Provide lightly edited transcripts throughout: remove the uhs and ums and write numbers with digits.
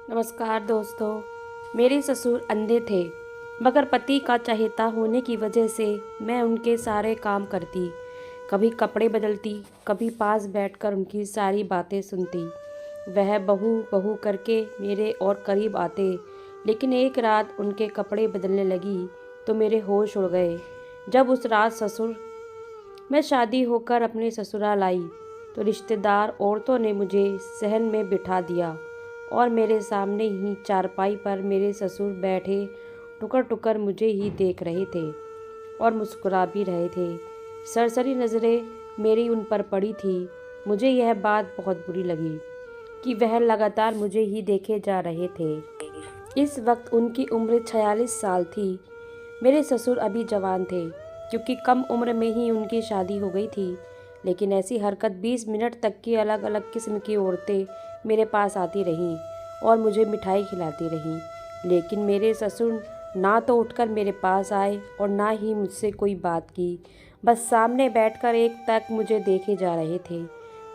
नमस्कार दोस्तों। मेरे ससुर अंधे थे, मगर पति का चहेता होने की वजह से मैं उनके सारे काम करती। कभी कपड़े बदलती, कभी पास बैठकर उनकी सारी बातें सुनती। वह बहू बहू करके मेरे और करीब आते, लेकिन एक रात उनके कपड़े बदलने लगी तो मेरे होश उड़ गए। जब उस रात मैं शादी होकर अपने ससुराल आई तो रिश्तेदार औरतों ने मुझे सहन में बिठा दिया और मेरे सामने ही चारपाई पर मेरे ससुर बैठे टुकर टुकर मुझे ही देख रहे थे और मुस्कुरा भी रहे थे। सरसरी नज़रें मेरी उन पर पड़ी थी। मुझे यह बात बहुत बुरी लगी कि वह लगातार मुझे ही देखे जा रहे थे। इस वक्त उनकी उम्र 46 साल थी। मेरे ससुर अभी जवान थे, क्योंकि कम उम्र में ही उनकी शादी हो गई थी। लेकिन ऐसी हरकत 20 मिनट तक की अलग अलग किस्म की औरतें मेरे पास आती रहीं और मुझे मिठाई खिलाती रहीं। लेकिन मेरे ससुर ना तो उठकर मेरे पास आए और ना ही मुझसे कोई बात की। बस सामने बैठकर एक तक मुझे देखे जा रहे थे।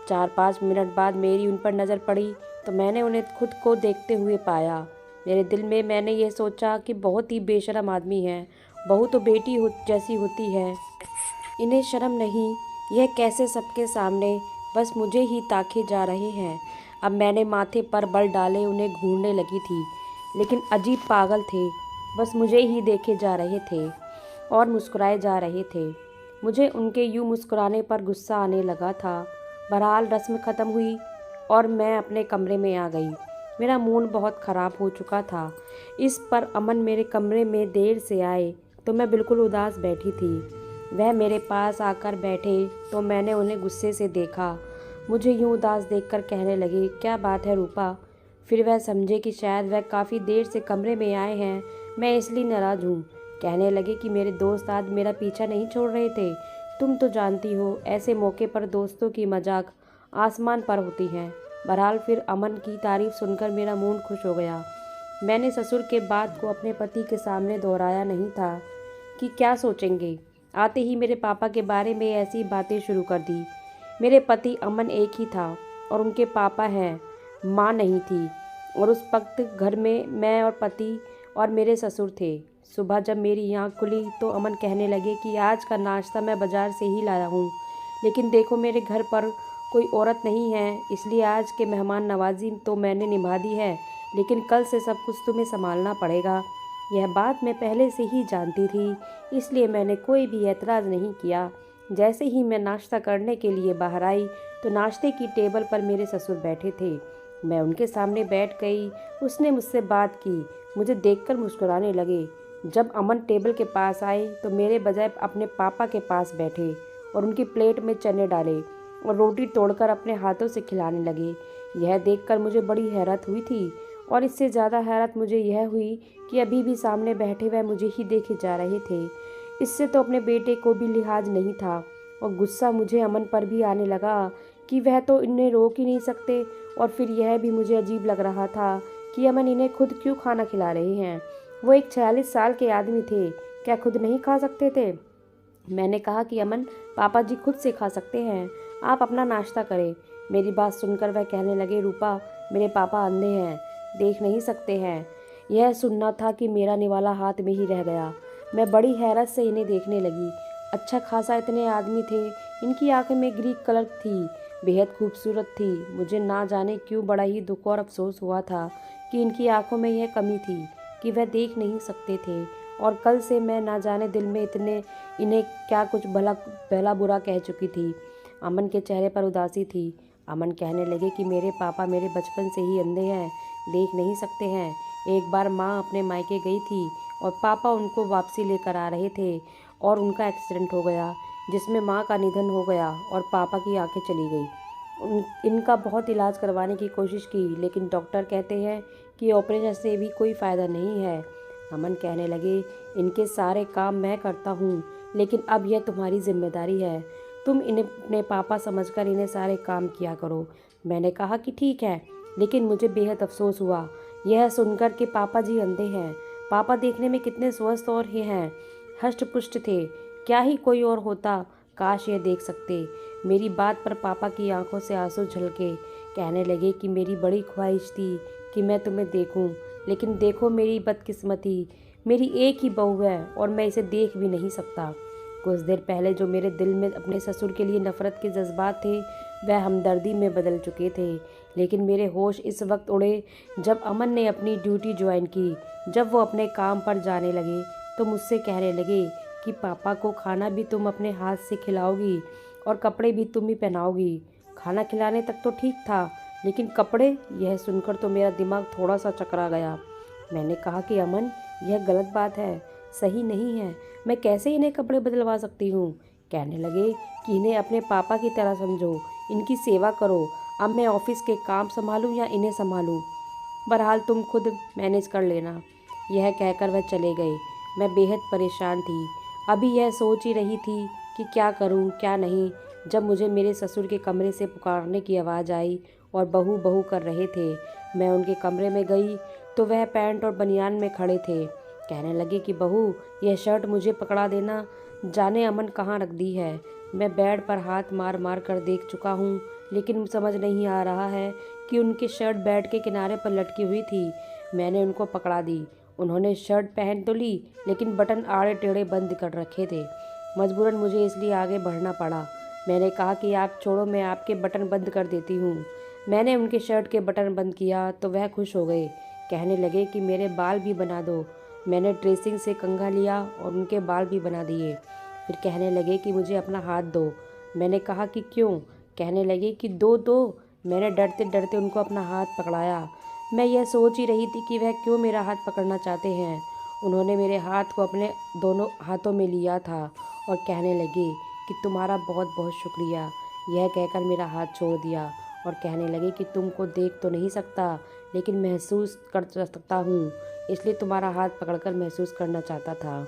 4-5 मिनट बाद मेरी उन पर नज़र पड़ी तो मैंने उन्हें खुद को देखते हुए पाया। मेरे दिल में मैंने ये सोचा कि बहुत ही बेशर्म आदमी है। बहू तो जैसी होती है, इन्हें शर्म नहीं, यह कैसे सबके सामने बस मुझे ही ताके जा रहे हैं। अब मैंने माथे पर बल डाले उन्हें घूरने लगी थी, लेकिन अजीब पागल थे, बस मुझे ही देखे जा रहे थे और मुस्कुराए जा रहे थे। मुझे उनके यूं मुस्कुराने पर गुस्सा आने लगा था। बहरहाल रस्म ख़त्म हुई और मैं अपने कमरे में आ गई। मेरा मूड बहुत ख़राब हो चुका था। इस पर अमन मेरे कमरे में देर से आए तो मैं बिल्कुल उदास बैठी थी। वह मेरे पास आकर बैठे तो मैंने उन्हें गुस्से से देखा। मुझे यूं उदास देखकर कहने लगे, क्या बात है रूपा? फिर वह समझे कि शायद वह काफ़ी देर से कमरे में आए हैं, मैं इसलिए नाराज़ हूँ। कहने लगे कि मेरे दोस्त आज मेरा पीछा नहीं छोड़ रहे थे। तुम तो जानती हो, ऐसे मौके पर दोस्तों की मजाक आसमान पर होती हैं। बहरहाल फिर अमन की तारीफ सुनकर मेरा मूड खुश हो गया। मैंने ससुर के बात को अपने पति के सामने दोहराया नहीं था कि क्या सोचेंगे। आते ही मेरे पापा के बारे में ऐसी बातें शुरू कर दी। मेरे पति अमन एक ही था और उनके पापा हैं, माँ नहीं थी। और उस वक्त घर में मैं और पति और मेरे ससुर थे। सुबह जब मेरी आँख खुली तो अमन कहने लगे कि आज का नाश्ता मैं बाज़ार से ही लाया हूँ, लेकिन देखो मेरे घर पर कोई औरत नहीं है, इसलिए आज के मेहमान नवाजी तो मैंने निभा दी है, लेकिन कल से सब कुछ तुम्हें संभालना पड़ेगा। यह बात मैं पहले से ही जानती थी, इसलिए मैंने कोई भी एतराज़ नहीं किया। जैसे ही मैं नाश्ता करने के लिए बाहर आई तो नाश्ते की टेबल पर मेरे ससुर बैठे थे। मैं उनके सामने बैठ गई। उसने मुझसे बात की, मुझे देखकर मुस्कुराने लगे। जब अमन टेबल के पास आए तो मेरे बजाय अपने पापा के पास बैठे और उनकी प्लेट में चने डाले और रोटी तोड़कर अपने हाथों से खिलाने लगे। यह देखकर मुझे बड़ी हैरत हुई थी और इससे ज़्यादा हैरत मुझे यह हुई कि अभी भी सामने बैठे वह मुझे ही देखे जा रहे थे। इससे तो अपने बेटे को भी लिहाज नहीं था और गुस्सा मुझे अमन पर भी आने लगा कि वह तो इन्हें रोक ही नहीं सकते। और फिर यह भी मुझे अजीब लग रहा था कि अमन इन्हें खुद क्यों खाना खिला रहे हैं। वो एक 46 साल के आदमी थे, क्या खुद नहीं खा सकते थे? मैंने कहा कि अमन, पापा जी खुद से खा सकते हैं, आप अपना नाश्ता करें। मेरी बात सुनकर वह कहने लगे, रूपा, मेरे पापा अंधे हैं, देख नहीं सकते हैं। यह सुनना था कि मेरा निवाला हाथ में ही रह गया। मैं बड़ी हैरत से इन्हें देखने लगी। अच्छा खासा इतने आदमी थे। इनकी आंखें में ग्रीक कलर थी, बेहद खूबसूरत थी। मुझे ना जाने क्यों बड़ा ही दुख और अफसोस हुआ था कि इनकी आंखों में यह कमी थी कि वह देख नहीं सकते थे। और कल से मैं ना जाने दिल में इन्हें क्या कुछ भला बुरा कह चुकी थी। अमन के चेहरे पर उदासी थी। अमन कहने लगे कि मेरे पापा मेरे बचपन से ही अंधे हैं, देख नहीं सकते हैं। एक बार माँ अपने मायके गई थी और पापा उनको वापसी लेकर आ रहे थे और उनका एक्सीडेंट हो गया, जिसमें माँ का निधन हो गया और पापा की आंखें चली गई। इनका बहुत इलाज करवाने की कोशिश की, लेकिन डॉक्टर कहते हैं कि ऑपरेशन से भी कोई फ़ायदा नहीं है। अमन कहने लगे, इनके सारे काम मैं करता हूँ, लेकिन अब यह तुम्हारी जिम्मेदारी है। तुम इन्हें अपने पापा समझकर इन्हें सारे काम किया करो। मैंने कहा कि ठीक है, लेकिन मुझे बेहद अफसोस हुआ यह सुनकर कि पापा जी अंधे हैं। पापा देखने में कितने स्वस्थ और ये हैं, हष्ट पुष्ट थे। क्या ही कोई और होता, काश ये देख सकते। मेरी बात पर पापा की आंखों से आंसू झलके। कहने लगे कि मेरी बड़ी ख्वाहिश थी कि मैं तुम्हें देखूं, लेकिन देखो मेरी बदकिस्मती, मेरी एक ही बहू है और मैं इसे देख भी नहीं सकता। कुछ देर पहले जो मेरे दिल में अपने ससुर के लिए नफ़रत के जज्बात थे, वह हमदर्दी में बदल चुके थे। लेकिन मेरे होश इस वक्त उड़े जब अमन ने अपनी ड्यूटी ज्वाइन की। जब वो अपने काम पर जाने लगे तो मुझसे कहने लगे कि पापा को खाना भी तुम अपने हाथ से खिलाओगी और कपड़े भी तुम ही पहनाओगी। खाना खिलाने तक तो ठीक था, लेकिन कपड़े, यह सुनकर तो मेरा दिमाग थोड़ा सा चकरा गया। मैंने कहा कि अमन, यह गलत बात है, सही नहीं है, मैं कैसे इन्हें कपड़े बदलवा सकती हूँ। कहने लगे कि इन्हें अपने पापा की तरह समझो, इनकी सेवा करो। अब मैं ऑफिस के काम संभालूं या इन्हें संभालूं, बहरहाल तुम खुद मैनेज कर लेना। यह कहकर वह चले गए। मैं बेहद परेशान थी। अभी यह सोच ही रही थी कि क्या करूं क्या नहीं, जब मुझे मेरे ससुर के कमरे से पुकारने की आवाज़ आई और बहू बहू कर रहे थे। मैं उनके कमरे में गई तो वह पैंट और बनियान में खड़े थे। कहने लगे कि बहू, यह शर्ट मुझे पकड़ा देना, जाने अमन कहाँ रख दी है। मैं बेड पर हाथ मार मार कर देख चुका हूँ, लेकिन समझ नहीं आ रहा है कि उनकी शर्ट बेड के किनारे पर लटकी हुई थी। मैंने उनको पकड़ा दी। उन्होंने शर्ट पहन तो ली, लेकिन बटन आड़े टेढ़े बंद कर रखे थे। मजबूरन मुझे इसलिए आगे बढ़ना पड़ा। मैंने कहा कि आप छोड़ो, मैं आपके बटन बंद कर देती हूँ। मैंने उनके शर्ट के बटन बंद किया तो वह खुश हो गए। कहने लगे कि मेरे बाल भी बना दो। मैंने ड्रेसिंग से कंघा लिया और उनके बाल भी बना दिए। फिर कहने लगे कि मुझे अपना हाथ दो। मैंने कहा कि क्यों। कहने लगे कि दो दो। मैंने डरते डरते उनको अपना हाथ पकड़ाया। मैं यह सोच ही रही थी कि वह क्यों मेरा हाथ पकड़ना चाहते हैं। उन्होंने मेरे हाथ को अपने दोनों हाथों में लिया था और कहने लगे कि तुम्हारा बहुत बहुत शुक्रिया। यह कहकर मेरा हाथ छोड़ दिया और कहने लगे कि तुमको देख तो नहीं सकता, लेकिन महसूस कर सकता हूँ, इसलिए तुम्हारा हाथ पकड़कर महसूस करना चाहता था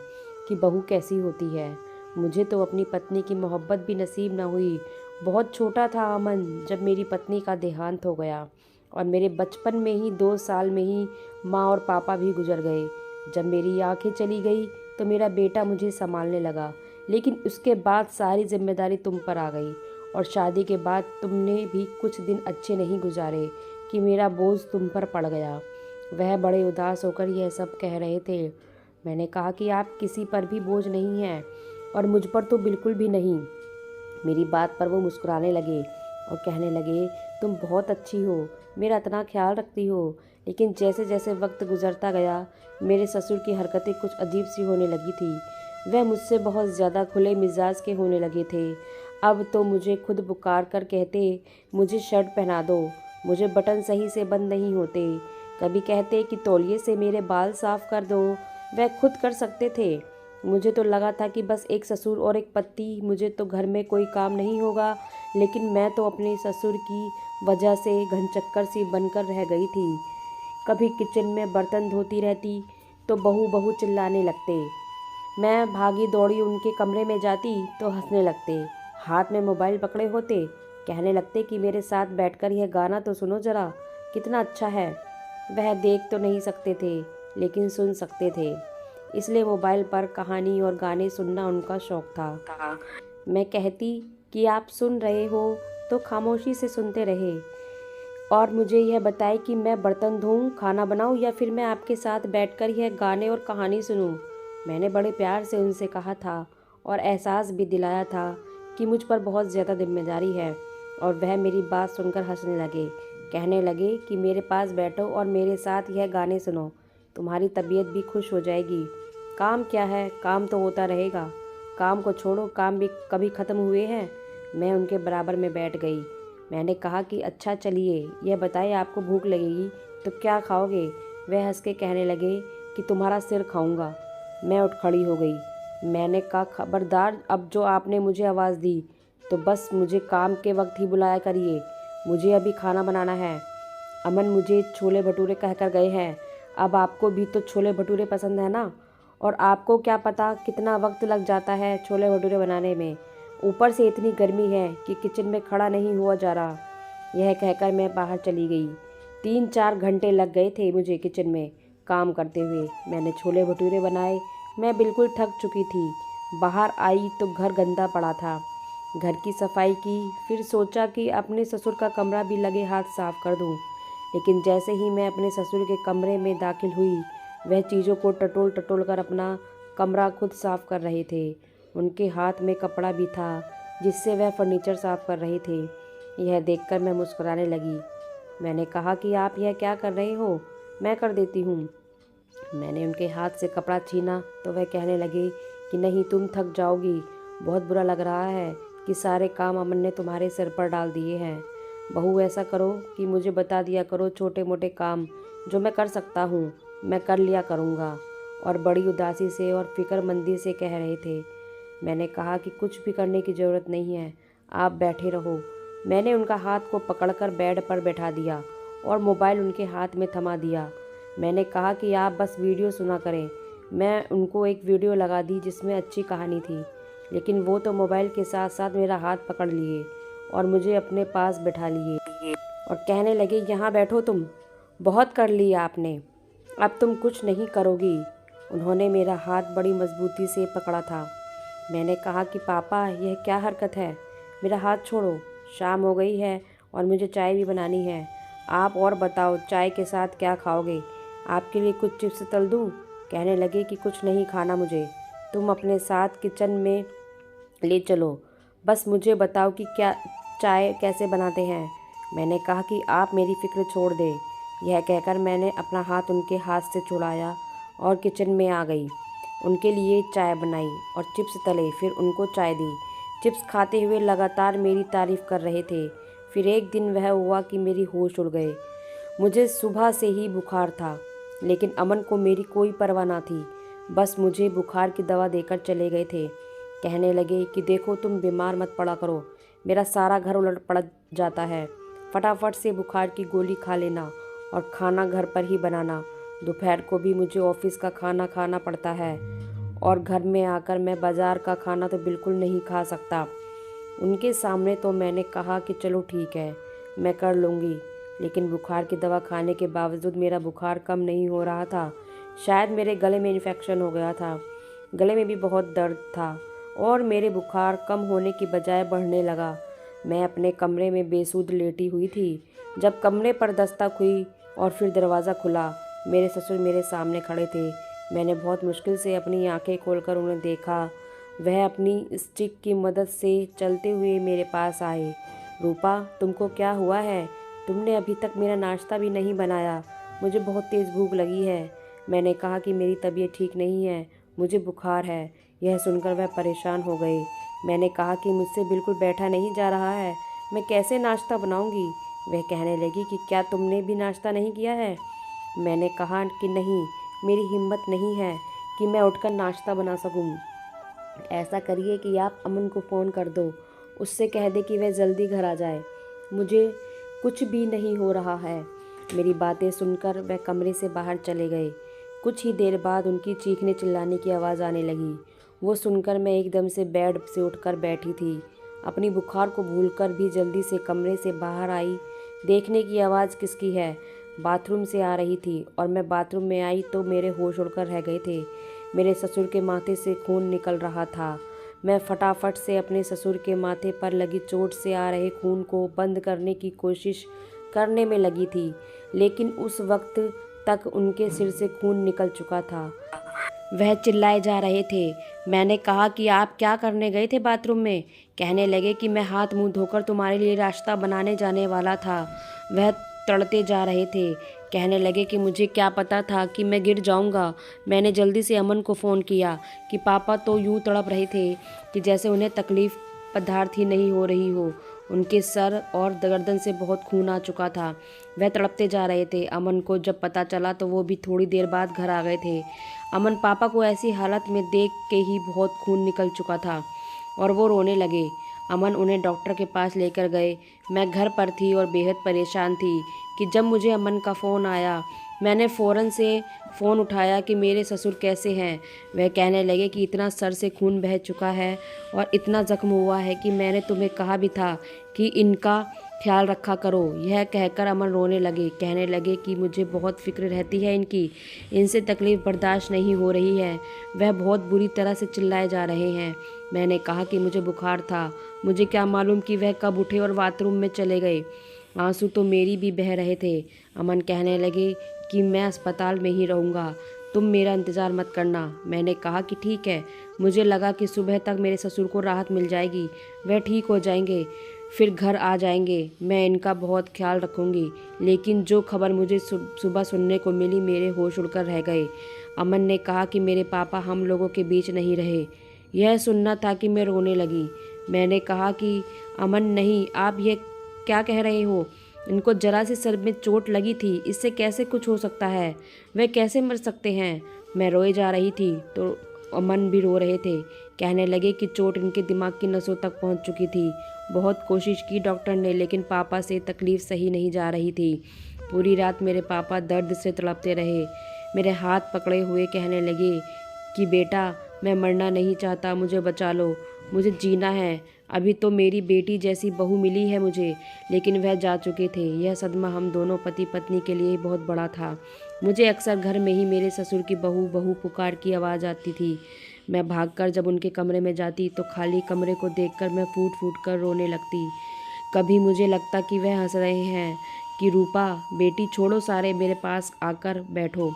कि बहू कैसी होती है। मुझे तो अपनी पत्नी की मोहब्बत भी नसीब न हुई। बहुत छोटा था अमन जब मेरी पत्नी का देहांत हो गया और मेरे बचपन में ही 2 साल में ही माँ और पापा भी गुजर गए। जब मेरी आंखें चली गई तो मेरा बेटा मुझे संभालने लगा, लेकिन उसके बाद सारी जिम्मेदारी तुम पर आ गई और शादी के बाद तुमने भी कुछ दिन अच्छे नहीं गुजारे कि मेरा बोझ तुम पर पड़ गया। वह बड़े उदास होकर यह सब कह रहे थे। मैंने कहा कि आप किसी पर भी बोझ नहीं हैं और मुझ पर तो बिल्कुल भी नहीं। मेरी बात पर वो मुस्कुराने लगे और कहने लगे, तुम बहुत अच्छी हो, मेरा इतना ख्याल रखती हो। लेकिन जैसे जैसे वक्त गुजरता गया, मेरे ससुर की हरकतें कुछ अजीब सी होने लगी थी। वह मुझसे बहुत ज़्यादा खुले मिजाज के होने लगे थे। अब तो मुझे खुद पुकार कर कहते, मुझे शर्ट पहना दो, मुझे बटन सही से बंद नहीं होते। कभी कहते कि तौलिए से मेरे बाल साफ कर दो। वह खुद कर सकते थे। मुझे तो लगा था कि बस एक ससुर और एक पति, मुझे तो घर में कोई काम नहीं होगा, लेकिन मैं तो अपने ससुर की वजह से घनचक्कर सी बनकर रह गई थी। कभी किचन में बर्तन धोती रहती तो बहू बहू चिल्लाने लगते। मैं भागी दौड़ी उनके कमरे में जाती तो हंसने लगते, हाथ में मोबाइल पकड़े होते। कहने लगते कि मेरे साथ बैठकर यह गाना तो सुनो जरा, कितना अच्छा है। वह देख तो नहीं सकते थे, लेकिन सुन सकते थे, इसलिए मोबाइल पर कहानी और गाने सुनना उनका शौक था। मैं कहती कि आप सुन रहे हो तो खामोशी से सुनते रहे और मुझे यह बताए कि मैं बर्तन धोऊं, खाना बनाऊं या फिर मैं आपके साथ बैठकर यह गाने और कहानी सुनूं। मैंने बड़े प्यार से उनसे कहा था और एहसास भी दिलाया था कि मुझ पर बहुत ज़्यादा जिम्मेदारी है, और वह मेरी बात सुनकर हंसने लगे। कहने लगे कि मेरे पास बैठो और मेरे साथ यह गाने सुनो, तुम्हारी तबीयत भी खुश हो जाएगी। काम क्या है, काम तो होता रहेगा, काम को छोड़ो, काम भी कभी ख़त्म हुए हैं। मैं उनके बराबर में बैठ गई। मैंने कहा कि अच्छा चलिए, यह बताइए आपको भूख लगेगी तो क्या खाओगे। वह हंस के कहने लगे कि तुम्हारा सिर खाऊंगा। मैं उठ खड़ी हो गई। मैंने कहा, खबरदार, अब जो आपने मुझे आवाज़ दी तो बस मुझे काम के वक्त ही बुलाया करिए, मुझे अभी खाना बनाना है। अमन मुझे छोले भटूरे कहकर गए हैं, अब आपको भी तो छोले भटूरे पसंद है ना, और आपको क्या पता कितना वक्त लग जाता है छोले भटूरे बनाने में। ऊपर से इतनी गर्मी है कि किचन में खड़ा नहीं हुआ जा रहा। यह कहकर मैं बाहर चली गई। 3-4 घंटे लग गए थे मुझे किचन में काम करते हुए। मैंने छोले भटूरे बनाए। मैं बिल्कुल थक चुकी थी। बाहर आई तो घर गंदा पड़ा था। घर की सफाई की, फिर सोचा कि अपने ससुर का कमरा भी लगे हाथ साफ कर दूं। लेकिन जैसे ही मैं अपने ससुर के कमरे में दाखिल हुई, वह चीज़ों को टटोल टटोल कर अपना कमरा खुद साफ कर रहे थे। उनके हाथ में कपड़ा भी था जिससे वह फर्नीचर साफ कर रहे थे। यह देखकर मैं मुस्कुराने लगी। मैंने कहा कि आप यह क्या कर रहे हो, मैं कर देती हूँ। मैंने उनके हाथ से कपड़ा छीना तो वह कहने लगे कि नहीं, तुम थक जाओगी, बहुत बुरा लग रहा है कि सारे काम अमन ने तुम्हारे सिर पर डाल दिए हैं। बहू, ऐसा करो कि मुझे बता दिया करो, छोटे मोटे काम जो मैं कर सकता हूँ मैं कर लिया करूँगा। और बड़ी उदासी से और फिक्रमंदी से कह रहे थे। मैंने कहा कि कुछ भी करने की ज़रूरत नहीं है, आप बैठे रहो। मैंने उनका हाथ को पकड़कर बेड पर बैठा दिया और मोबाइल उनके हाथ में थमा दिया। मैंने कहा कि आप बस वीडियो सुना करें। मैं उनको एक वीडियो लगा दी जिसमें अच्छी कहानी थी, लेकिन वो तो मोबाइल के साथ साथ मेरा हाथ पकड़ लिए और मुझे अपने पास बैठा लिए और कहने लगे, यहाँ बैठो तुम, बहुत कर लिया आपने, अब तुम कुछ नहीं करोगी। उन्होंने मेरा हाथ बड़ी मजबूती से पकड़ा था। मैंने कहा कि पापा, यह क्या हरकत है, मेरा हाथ छोड़ो, शाम हो गई है और मुझे चाय भी बनानी है। आप और बताओ, चाय के साथ क्या खाओगे, आपके लिए कुछ चिप्स तल दूँ? कहने लगे कि कुछ नहीं खाना मुझे, तुम अपने साथ किचन में ले चलो, बस मुझे बताओ कि क्या चाय कैसे बनाते हैं। मैंने कहा कि आप मेरी फ़िक्र छोड़ दें। यह कहकर मैंने अपना हाथ उनके हाथ से छुड़ाया और किचन में आ गई। उनके लिए चाय बनाई और चिप्स तले, फिर उनको चाय दी। चिप्स खाते हुए लगातार मेरी तारीफ़ कर रहे थे। फिर एक दिन वह हुआ कि मेरी होश उड़ गए। मुझे सुबह से ही बुखार था, लेकिन अमन को मेरी कोई परवाह ना थी। बस मुझे बुखार की दवा देकर चले गए थे। कहने लगे कि देखो, तुम बीमार मत पड़ा करो, मेरा सारा घर उलट पड़ जाता है। फटाफट से बुखार की गोली खा लेना और खाना घर पर ही बनाना। दोपहर को भी मुझे ऑफिस का खाना खाना पड़ता है और घर में आकर मैं बाज़ार का खाना तो बिल्कुल नहीं खा सकता। उनके सामने तो मैंने कहा कि चलो ठीक है, मैं कर लूँगी, लेकिन बुखार की दवा खाने के बावजूद मेरा बुखार कम नहीं हो रहा था। शायद मेरे गले में इन्फेक्शन हो गया था। गले में भी बहुत दर्द था और मेरे बुखार कम होने की बजाय बढ़ने लगा। मैं अपने कमरे में बेसुध लेटी हुई थी जब कमरे पर दस्तक हुई और फिर दरवाज़ा खुला। मेरे ससुर मेरे सामने खड़े थे। मैंने बहुत मुश्किल से अपनी आंखें खोलकर उन्हें देखा। वह अपनी स्टिक की मदद से चलते हुए मेरे पास आए। रूपा, तुमको क्या हुआ है? तुमने अभी तक मेरा नाश्ता भी नहीं बनाया, मुझे बहुत तेज़ भूख लगी है। मैंने कहा कि मेरी तबीयत ठीक नहीं है, मुझे बुखार है। यह सुनकर वह परेशान हो गए। मैंने कहा कि मुझसे बिल्कुल बैठा नहीं जा रहा है, मैं कैसे नाश्ता बनाऊंगी? वह कहने लगी कि क्या तुमने भी नाश्ता नहीं किया है? मैंने कहा कि नहीं, मेरी हिम्मत नहीं है कि मैं उठकर नाश्ता बना सकूं। ऐसा करिए कि आप अमन को फ़ोन कर दो, उससे कह दे कि वह जल्दी घर आ जाए, मुझे कुछ भी नहीं हो रहा है। मेरी बातें सुनकर वह कमरे से बाहर चले गए। कुछ ही देर बाद उनकी चीखने चिल्लाने की आवाज़ आने लगी। वो सुनकर मैं एकदम से बेड से उठकर बैठी थी। अपनी बुखार को भूलकर भी जल्दी से कमरे से बाहर आई, देखने की आवाज़ किसकी है। बाथरूम से आ रही थी और मैं बाथरूम में आई तो मेरे होश उड़कर रह गए थे। मेरे ससुर के माथे से खून निकल रहा था। मैं फटाफट से अपने ससुर के माथे पर लगी चोट से आ रहे खून को बंद करने की कोशिश करने में लगी थी, लेकिन उस वक्त तक उनके सिर से खून निकल चुका था। वह चिल्लाए जा रहे थे। मैंने कहा कि आप क्या करने गए थे बाथरूम में? कहने लगे कि मैं हाथ मुंह धोकर तुम्हारे लिए नाश्ता बनाने जाने वाला था। वह तड़ते जा रहे थे। कहने लगे कि मुझे क्या पता था कि मैं गिर जाऊंगा। मैंने जल्दी से अमन को फ़ोन किया कि पापा तो यूं तड़प रहे थे कि जैसे उन्हें तकलीफ़ पदार्थ ही नहीं हो रही हो। उनके सर और गर्दन से बहुत खून आ चुका था। वह तड़पते जा रहे थे। अमन को जब पता चला तो वो भी थोड़ी देर बाद घर आ गए थे। अमन पापा को ऐसी हालत में देख के ही बहुत खून निकल चुका था और वो रोने लगे। अमन उन्हें डॉक्टर के पास लेकर गए। मैं घर पर थी और बेहद परेशान थी कि जब मुझे अमन का फ़ोन आया, मैंने फ़ौरन से फ़ोन उठाया कि मेरे ससुर कैसे हैं। वह कहने लगे कि इतना सर से खून बह चुका है और इतना ज़ख्म हुआ है कि मैंने तुम्हें कहा भी था कि इनका ख्याल रखा करो। यह कहकर अमन रोने लगे। कहने लगे कि मुझे बहुत फ़िक्र रहती है इनकी, इनसे तकलीफ़ बर्दाश्त नहीं हो रही है। वह बहुत बुरी तरह से चिल्लाए जा रहे हैं। मैंने कहा कि मुझे बुखार था, मुझे क्या मालूम कि वह कब उठे और बाथरूम में चले गए। आंसू तो मेरी भी बह रहे थे। अमन कहने लगे कि मैं अस्पताल में ही रहूँगा, तुम मेरा इंतज़ार मत करना। मैंने कहा कि ठीक है। मुझे लगा कि सुबह तक मेरे ससुर को राहत मिल जाएगी, वह ठीक हो जाएंगे, फिर घर आ जाएंगे, मैं इनका बहुत ख्याल रखूँगी। लेकिन जो खबर मुझे सुबह सुनने को मिली, मेरे होश उड़कर रह गए। अमन ने कहा कि मेरे पापा हम लोगों के बीच नहीं रहे। यह सुनना था कि मैं रोने लगी। मैंने कहा कि अमन नहीं, आप ये क्या कह रहे हो? इनको जरा सी सर में चोट लगी थी, इससे कैसे कुछ हो सकता है? वे कैसे मर सकते हैं? मैं रोए जा रही थी तो अमन भी रो रहे थे। कहने लगे कि चोट इनके दिमाग की नसों तक पहुंच चुकी थी। बहुत कोशिश की डॉक्टर ने, लेकिन पापा से तकलीफ सही नहीं जा रही थी। पूरी रात मेरे पापा दर्द से तड़पते रहे। मेरे हाथ पकड़े हुए कहने लगे कि बेटा, मैं मरना नहीं चाहता, मुझे बचा लो, मुझे जीना है। अभी तो मेरी बेटी जैसी बहू मिली है मुझे, लेकिन वह जा चुके थे। यह सदमा हम दोनों पति पत्नी के लिए बहुत बड़ा था। मुझे अक्सर घर में ही मेरे ससुर की बहू बहू पुकार की आवाज़ आती थी। मैं भागकर जब उनके कमरे में जाती तो खाली कमरे को देखकर मैं फूट फूट कर रोने लगती। कभी मुझे लगता कि वह हंस रहे हैं कि रूपा बेटी छोड़ो सारे, मेरे पास आकर बैठो,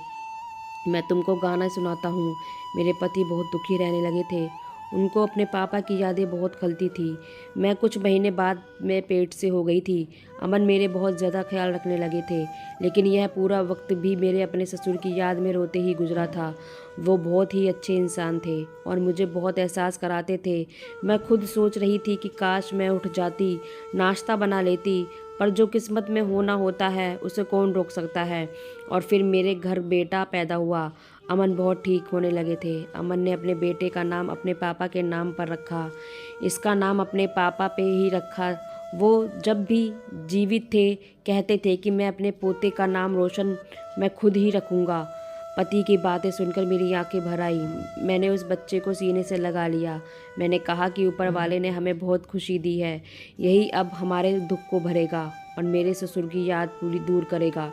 मैं तुमको गाना सुनाता हूँ। मेरे पति बहुत दुखी रहने लगे थे। उनको अपने पापा की यादें बहुत खलती थी। मैं कुछ महीने बाद में पेट से हो गई थी। अमन मेरे बहुत ज़्यादा ख्याल रखने लगे थे, लेकिन यह पूरा वक्त भी मेरे अपने ससुर की याद में रोते ही गुजरा था। वो बहुत ही अच्छे इंसान थे और मुझे बहुत एहसास कराते थे। मैं खुद सोच रही थी कि काश मैं उठ जाती, नाश्ता बना लेती, पर जो किस्मत में होना होता है उसे कौन रोक सकता है। और फिर मेरे घर बेटा पैदा हुआ। अमन बहुत ठीक होने लगे थे। अमन ने अपने बेटे का नाम अपने पापा के नाम पर रखा। इसका नाम अपने पापा पे ही रखा। वो जब भी जीवित थे कहते थे कि मैं अपने पोते का नाम रोशन मैं खुद ही रखूँगा। पति की बातें सुनकर मेरी आंखें भर आई। मैंने उस बच्चे को सीने से लगा लिया। मैंने कहा कि ऊपर वाले ने हमें बहुत खुशी दी है, यही अब हमारे दुख को भरेगा और मेरे ससुर की याद पूरी दूर करेगा।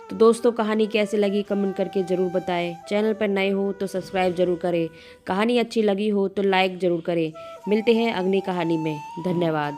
तो दोस्तों, कहानी कैसे लगी कमेंट करके ज़रूर बताएं। चैनल पर नए हो तो सब्सक्राइब जरूर करें। कहानी अच्छी लगी हो तो लाइक ज़रूर करें। मिलते हैं अगली कहानी में। धन्यवाद।